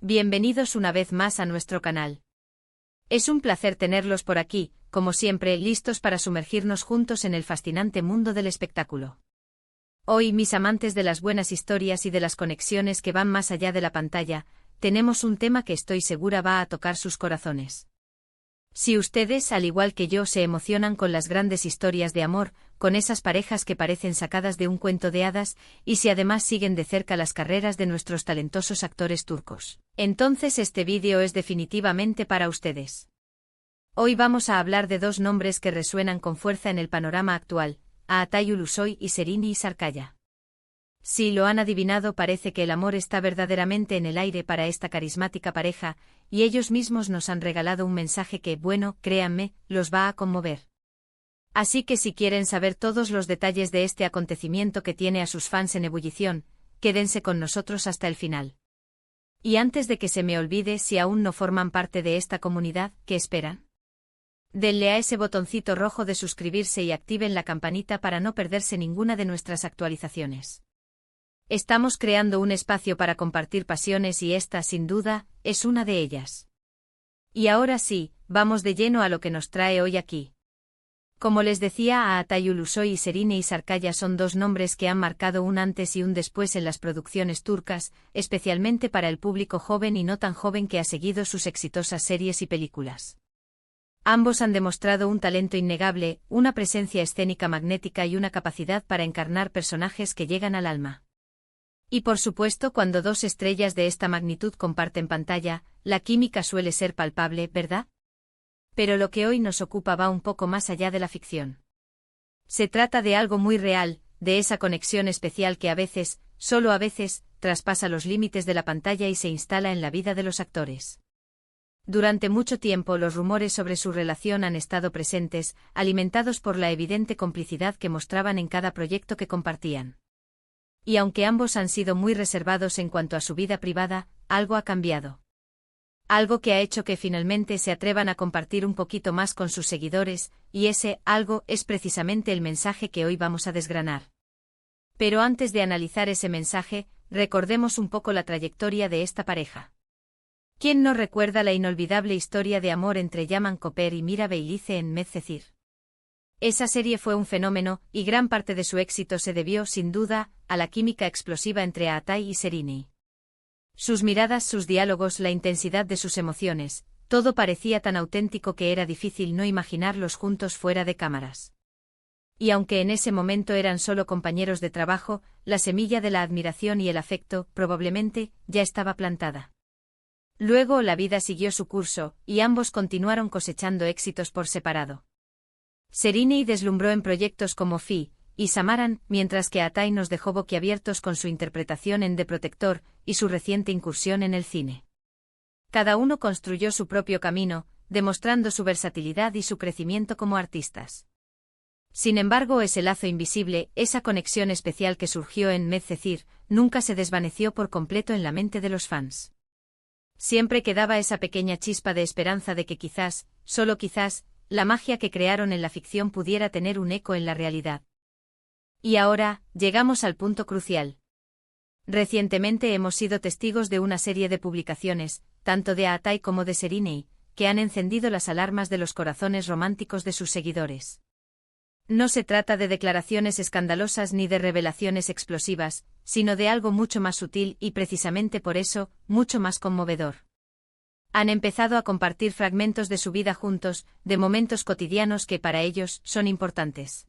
Bienvenidos una vez más a nuestro canal. Es un placer tenerlos por aquí, como siempre, listos para sumergirnos juntos en el fascinante mundo del espectáculo. Hoy, mis amantes de las buenas historias y de las conexiones que van más allá de la pantalla, tenemos un tema que estoy segura va a tocar sus corazones. Si ustedes, al igual que yo, se emocionan con las grandes historias de amor, con esas parejas que parecen sacadas de un cuento de hadas, y si además siguen de cerca las carreras de nuestros talentosos actores turcos, entonces este vídeo es definitivamente para ustedes. Hoy vamos a hablar de dos nombres que resuenan con fuerza en el panorama actual, Aatay Ulusoy y Serine Sarıkaya. Si lo han adivinado, parece que el amor está verdaderamente en el aire para esta carismática pareja, y ellos mismos nos han regalado un mensaje que, bueno, créanme, los va a conmover. Así que si quieren saber todos los detalles de este acontecimiento que tiene a sus fans en ebullición, quédense con nosotros hasta el final. Y antes de que se me olvide, si aún no forman parte de esta comunidad, ¿qué esperan? Denle a ese botoncito rojo de suscribirse y activen la campanita para no perderse ninguna de nuestras actualizaciones. Estamos creando un espacio para compartir pasiones y esta, sin duda, es una de ellas. Y ahora sí, vamos de lleno a lo que nos trae hoy aquí. Como les decía, Aatay Ulusoy y Serine Sarıkaya son dos nombres que han marcado un antes y un después en las producciones turcas, especialmente para el público joven y no tan joven que ha seguido sus exitosas series y películas. Ambos han demostrado un talento innegable, una presencia escénica magnética y una capacidad para encarnar personajes que llegan al alma. Y por supuesto, cuando dos estrellas de esta magnitud comparten pantalla, la química suele ser palpable, ¿verdad? Pero lo que hoy nos ocupa va un poco más allá de la ficción. Se trata de algo muy real, de esa conexión especial que a veces, solo a veces, traspasa los límites de la pantalla y se instala en la vida de los actores. Durante mucho tiempo los rumores sobre su relación han estado presentes, alimentados por la evidente complicidad que mostraban en cada proyecto que compartían. Y aunque ambos han sido muy reservados en cuanto a su vida privada, algo ha cambiado. Algo que ha hecho que finalmente se atrevan a compartir un poquito más con sus seguidores, y ese algo es precisamente el mensaje que hoy vamos a desgranar. Pero antes de analizar ese mensaje, recordemos un poco la trayectoria de esta pareja. ¿Quién no recuerda la inolvidable historia de amor entre Yaman Koper y Mira Beylice en Medcezir? Esa serie fue un fenómeno, y gran parte de su éxito se debió, sin duda, a la química explosiva entre Aatay y Serine. Sus miradas, sus diálogos, la intensidad de sus emociones, todo parecía tan auténtico que era difícil no imaginarlos juntos fuera de cámaras. Y aunque en ese momento eran solo compañeros de trabajo, la semilla de la admiración y el afecto, probablemente, ya estaba plantada. Luego la vida siguió su curso, y ambos continuaron cosechando éxitos por separado. Serine deslumbró en proyectos como Fi y Samaran, mientras que Aatay nos dejó boquiabiertos con su interpretación en The Protector y su reciente incursión en el cine. Cada uno construyó su propio camino, demostrando su versatilidad y su crecimiento como artistas. Sin embargo, ese lazo invisible, esa conexión especial que surgió en Medcezir, nunca se desvaneció por completo en la mente de los fans. Siempre quedaba esa pequeña chispa de esperanza de que quizás, solo quizás, la magia que crearon en la ficción pudiera tener un eco en la realidad. Y ahora, llegamos al punto crucial. Recientemente hemos sido testigos de una serie de publicaciones, tanto de Aatay como de Serine, que han encendido las alarmas de los corazones románticos de sus seguidores. No se trata de declaraciones escandalosas ni de revelaciones explosivas, sino de algo mucho más sutil y precisamente por eso, mucho más conmovedor. Han empezado a compartir fragmentos de su vida juntos, de momentos cotidianos que para ellos son importantes.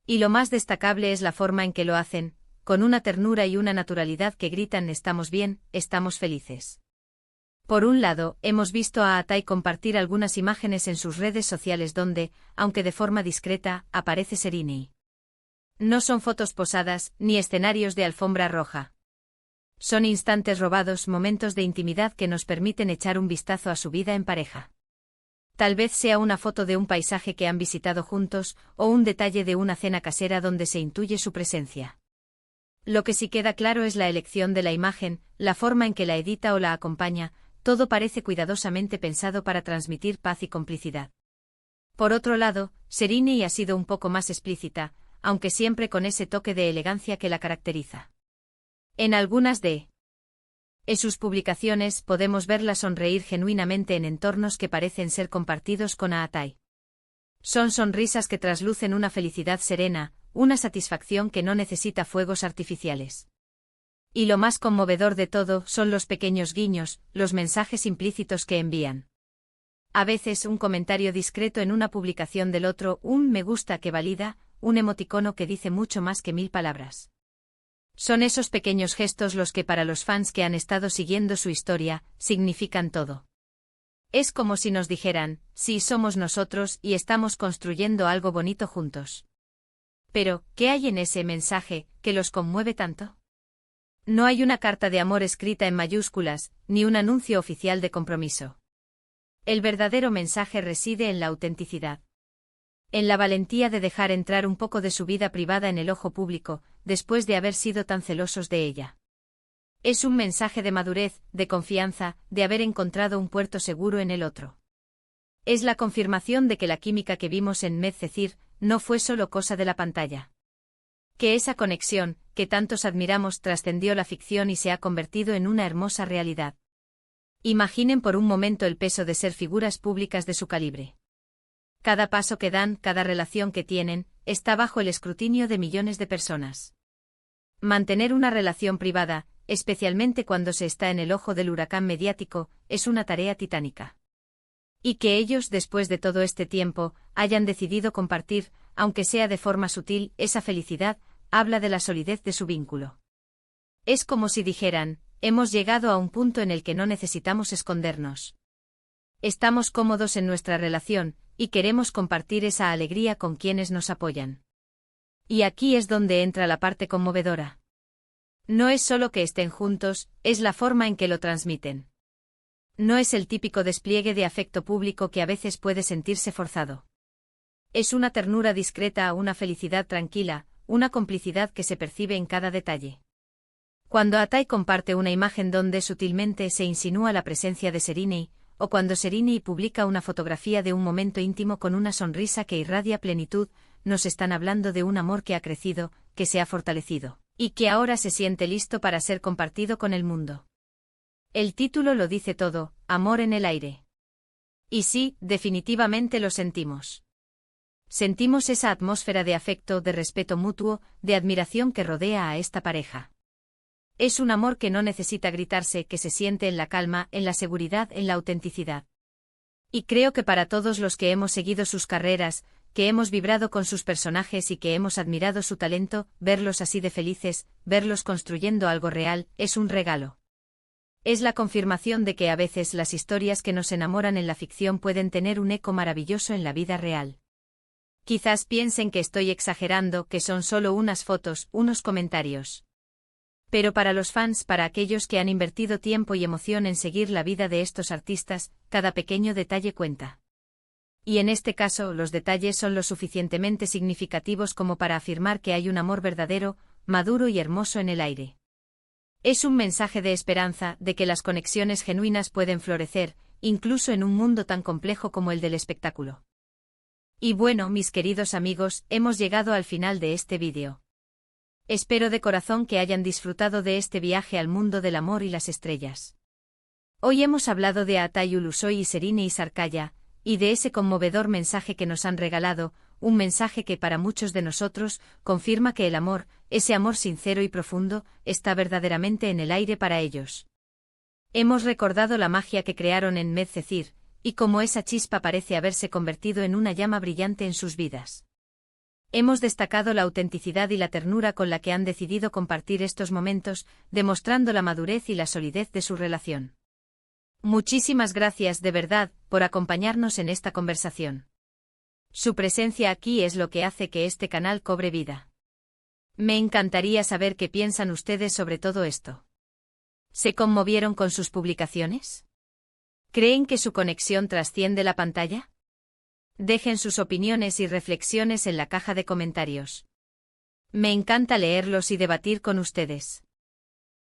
Y lo más destacable es la forma en que lo hacen, con una ternura y una naturalidad que gritan: estamos bien, estamos felices. Por un lado, hemos visto a Aatay compartir algunas imágenes en sus redes sociales donde, aunque de forma discreta, aparece Serine. No son fotos posadas, ni escenarios de alfombra roja. Son instantes robados, momentos de intimidad que nos permiten echar un vistazo a su vida en pareja. Tal vez sea una foto de un paisaje que han visitado juntos, o un detalle de una cena casera donde se intuye su presencia. Lo que sí queda claro es la elección de la imagen, la forma en que la edita o la acompaña, todo parece cuidadosamente pensado para transmitir paz y complicidad. Por otro lado, Serine ha sido un poco más explícita, aunque siempre con ese toque de elegancia que la caracteriza. En algunas de En sus publicaciones podemos verla sonreír genuinamente en entornos que parecen ser compartidos con Atai. Son sonrisas que traslucen una felicidad serena, una satisfacción que no necesita fuegos artificiales. Y lo más conmovedor de todo son los pequeños guiños, los mensajes implícitos que envían. A veces un comentario discreto en una publicación del otro, un me gusta que valida, un emoticono que dice mucho más que 1000 palabras. Son esos pequeños gestos los que para los fans que han estado siguiendo su historia, significan todo. Es como si nos dijeran, sí somos nosotros y estamos construyendo algo bonito juntos. Pero, ¿qué hay en ese mensaje, que los conmueve tanto? No hay una carta de amor escrita en mayúsculas, ni un anuncio oficial de compromiso. El verdadero mensaje reside en la autenticidad. En la valentía de dejar entrar un poco de su vida privada en el ojo público, después de haber sido tan celosos de ella. Es un mensaje de madurez, de confianza, de haber encontrado un puerto seguro en el otro. Es la confirmación de que la química que vimos en Medcezir no fue solo cosa de la pantalla. Que esa conexión, que tantos admiramos, trascendió la ficción y se ha convertido en una hermosa realidad. Imaginen por un momento el peso de ser figuras públicas de su calibre. Cada paso que dan, cada relación que tienen, está bajo el escrutinio de millones de personas. Mantener una relación privada, especialmente cuando se está en el ojo del huracán mediático, es una tarea titánica. Y que ellos, después de todo este tiempo, hayan decidido compartir, aunque sea de forma sutil, esa felicidad, habla de la solidez de su vínculo. Es como si dijeran, hemos llegado a un punto en el que no necesitamos escondernos. Estamos cómodos en nuestra relación, y queremos compartir esa alegría con quienes nos apoyan. Y aquí es donde entra la parte conmovedora. No es solo que estén juntos, es la forma en que lo transmiten. No es el típico despliegue de afecto público que a veces puede sentirse forzado. Es una ternura discreta, una felicidad tranquila, una complicidad que se percibe en cada detalle. Cuando Atai comparte una imagen donde sutilmente se insinúa la presencia de Sereni, o cuando Sereni publica una fotografía de un momento íntimo con una sonrisa que irradia plenitud, nos están hablando de un amor que ha crecido, que se ha fortalecido, y que ahora se siente listo para ser compartido con el mundo. El título lo dice todo, amor en el aire. Y sí, definitivamente lo sentimos. Sentimos esa atmósfera de afecto, de respeto mutuo, de admiración que rodea a esta pareja. Es un amor que no necesita gritarse, que se siente en la calma, en la seguridad, en la autenticidad. Y creo que para todos los que hemos seguido sus carreras, que hemos vibrado con sus personajes y que hemos admirado su talento, verlos así de felices, verlos construyendo algo real, es un regalo. Es la confirmación de que a veces las historias que nos enamoran en la ficción pueden tener un eco maravilloso en la vida real. Quizás piensen que estoy exagerando, que son solo unas fotos, unos comentarios. Pero para los fans, para aquellos que han invertido tiempo y emoción en seguir la vida de estos artistas, cada pequeño detalle cuenta. Y en este caso, los detalles son lo suficientemente significativos como para afirmar que hay un amor verdadero, maduro y hermoso en el aire. Es un mensaje de esperanza, de que las conexiones genuinas pueden florecer, incluso en un mundo tan complejo como el del espectáculo. Y bueno, mis queridos amigos, hemos llegado al final de este vídeo. Espero de corazón que hayan disfrutado de este viaje al mundo del amor y las estrellas. Hoy hemos hablado de Atai Ulusoy y Sereni y Sarkaya, y de ese conmovedor mensaje que nos han regalado, un mensaje que para muchos de nosotros confirma que el amor, ese amor sincero y profundo, está verdaderamente en el aire para ellos. Hemos recordado la magia que crearon en Medcezir, y cómo esa chispa parece haberse convertido en una llama brillante en sus vidas. Hemos destacado la autenticidad y la ternura con la que han decidido compartir estos momentos, demostrando la madurez y la solidez de su relación. Muchísimas gracias de verdad por acompañarnos en esta conversación. Su presencia aquí es lo que hace que este canal cobre vida. Me encantaría saber qué piensan ustedes sobre todo esto. ¿Se conmovieron con sus publicaciones? ¿Creen que su conexión trasciende la pantalla? Dejen sus opiniones y reflexiones en la caja de comentarios. Me encanta leerlos y debatir con ustedes.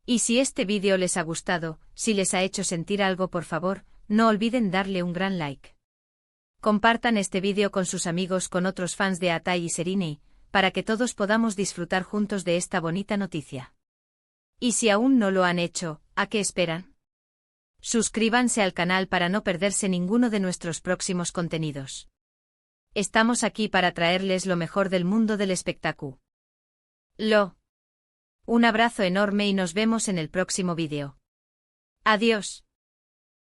Y si este vídeo les ha gustado, si les ha hecho sentir algo, por favor, no olviden darle un gran like. Compartan este vídeo con sus amigos, con otros fans de Atai y Sereni, para que todos podamos disfrutar juntos de esta bonita noticia. Y si aún no lo han hecho, ¿A qué esperan? Suscríbanse al canal para no perderse ninguno de nuestros próximos contenidos. Estamos aquí para traerles lo mejor del mundo del espectáculo. Un abrazo enorme y nos vemos en el próximo vídeo. Adiós.